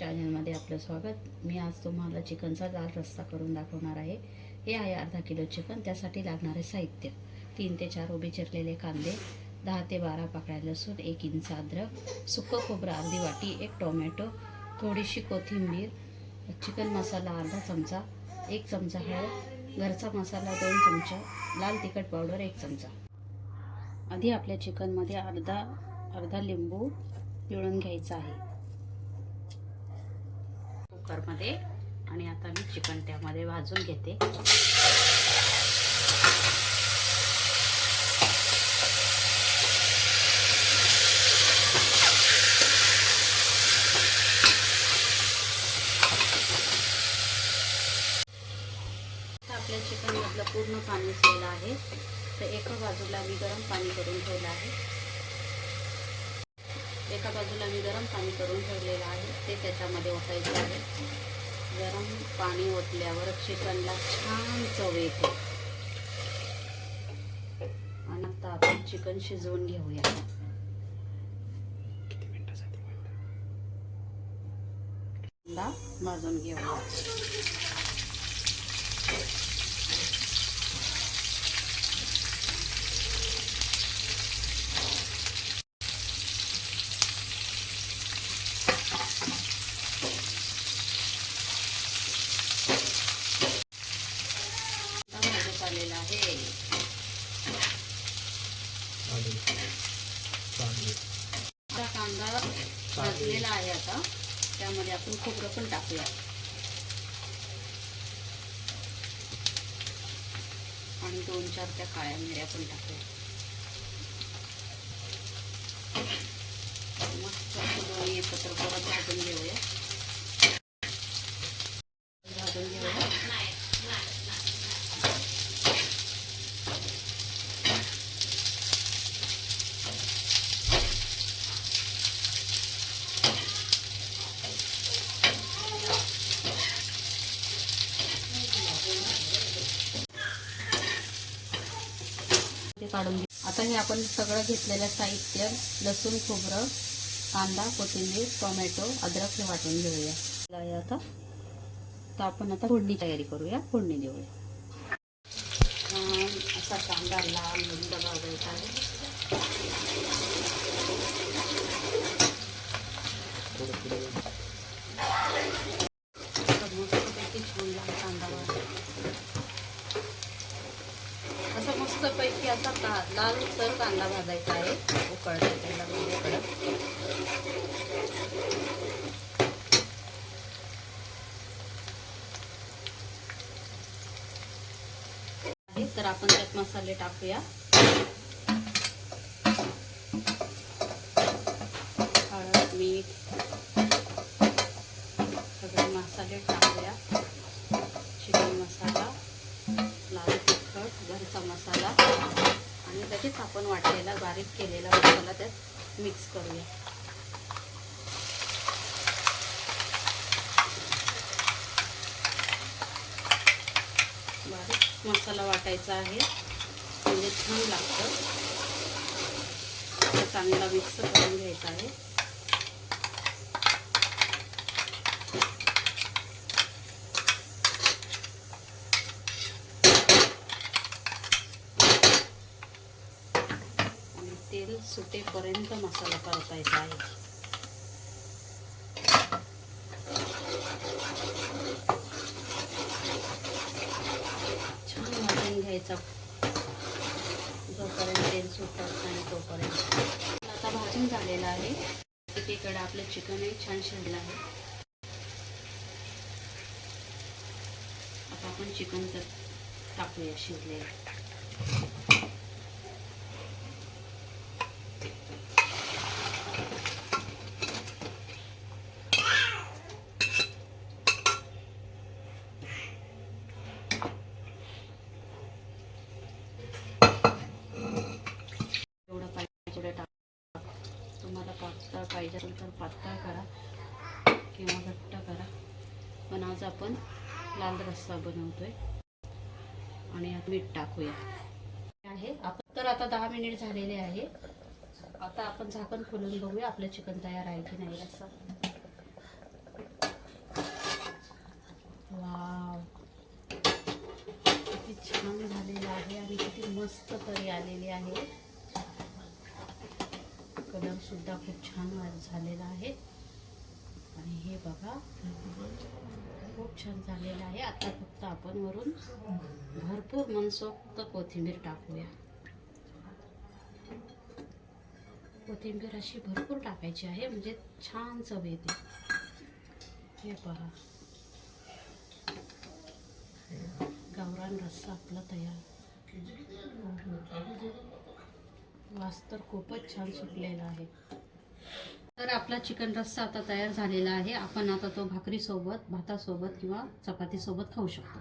चॅनलमध्ये आपलं स्वागत। मी आज तुम्हाला चिकनचा लाल रस्सा करून दाखवणार आहे। हे आहे अर्धा किलो चिकन। त्यासाठी लागणारे साहित्य 3 ते 4 उभे चिरलेले कांदे, 10 ते 12 पाकळ्या लसूण, 1 इंच अद्रक, सुकं खोबरं अर्धी वाटी, 1 टोमॅटो, थोडीशी कोथिंबीर, चिकन मसाला अर्धा चमचा, 1 चमचा हळद, घरचा मसाला 2 चमचा, लाल तिखट पावडर 1 चमचा। आधी आपल्या चिकनमध्ये अर्धा लिंबू पिळून घ्यायचा आहे कुकरमध्ये। आणि आता मी चिकन त्यामध्ये भाजून घेते। आपल्या चिकन मधलं पूर्ण पाणी सुटलेलं आहे। तर एका बाजूला मी गरम पाणी करून ठेवलं आहे। ते त्याच्यामध्ये ओतायचं आहे। गरम पाणी ओतल्यावर चिकनला छान चव येते। आणि आता आपण चिकन शिजवून घेऊया। कांदा भाजून घेऊया। आलेला आहे कांदा भाजलेला आहे। आता त्यामध्ये आपण खोबरं पण टाकूया आणि 2-4 त्या काळ्या मिऱ्या पण टाकूया। मस्त दोन्ही एकत्र परत भाजून घेऊया। काढून घे। आता हे आपण सगळं घेतलेलं साहित्य लसूण, खोबरं, कांदा, कोथिंबीर, टोमॅटो, अद्रक हे वाटून घेऊया। आता आपण फोडणी तयारी करूया। फोडणी देऊया। असा कांदा लाल बुंद भाजायचा आहे। असा मस्तपैकी असा लाल सर कांदा भाजायचा आहे। उकळायला तर आपण त्यात मसाले टाकूया। हळद, मीठ, सगळे मसाले टाकूया। चिकन मसाला, लाल तिखट, घरचा मसाला आणि लगेच आपण वाटलेला बारीक केलेला मसाला त्यात मिक्स करूया। बारीक मसाला वाटायचा आहे म्हणजे छान लागतं। चांगला मिक्स करून घ्यायचा आहे। आणि तेल सुटेपर्यंत मसाला परतायचा आहे। घ्यायचा जोपर्यंत तेल सुटत नाही तोपर्यंत। आता भाजून झालेला आहे। एकीकडे आपलं चिकन छान शिजलं आहे। आता आपण चिकन तर टाकूया शिजलेलं। तुम्हाला पातळ पाहिजे असेल तर पातळ करा किंवा घट्ट करा। पण आज आपण लाल रस्सा बनवतोय आणि यात मीठ टाकूया आहे। तर आता 10 मिनिट झालेले आहे। आता आपण झाकण खोलून बघूया आपलं चिकन तयार आहे की नाही रस्सा। मस्त तरी आलेली आहे. कलर सुद्धा खूप छान झालेला आहे. आणि हे बघा खूप छान झालेलं आहे. आता फक्त आपण वरून भरपूर मनसोक्त कोथिंबीर टाकूया. कोथिंबीर अशी भरपूर टाकायची आहे, म्हणजे छान चव येते. हे पहा, गावरान रस्सा आपला तयार. वास तर खूपच छान सुटलेला आहे. तर आपला चिकन रस्सा आता तयार झालेला आहे. आपण आता तो भाकरीसोबत, भातासोबत किंवा चपातीसोबत खाऊ शकतो.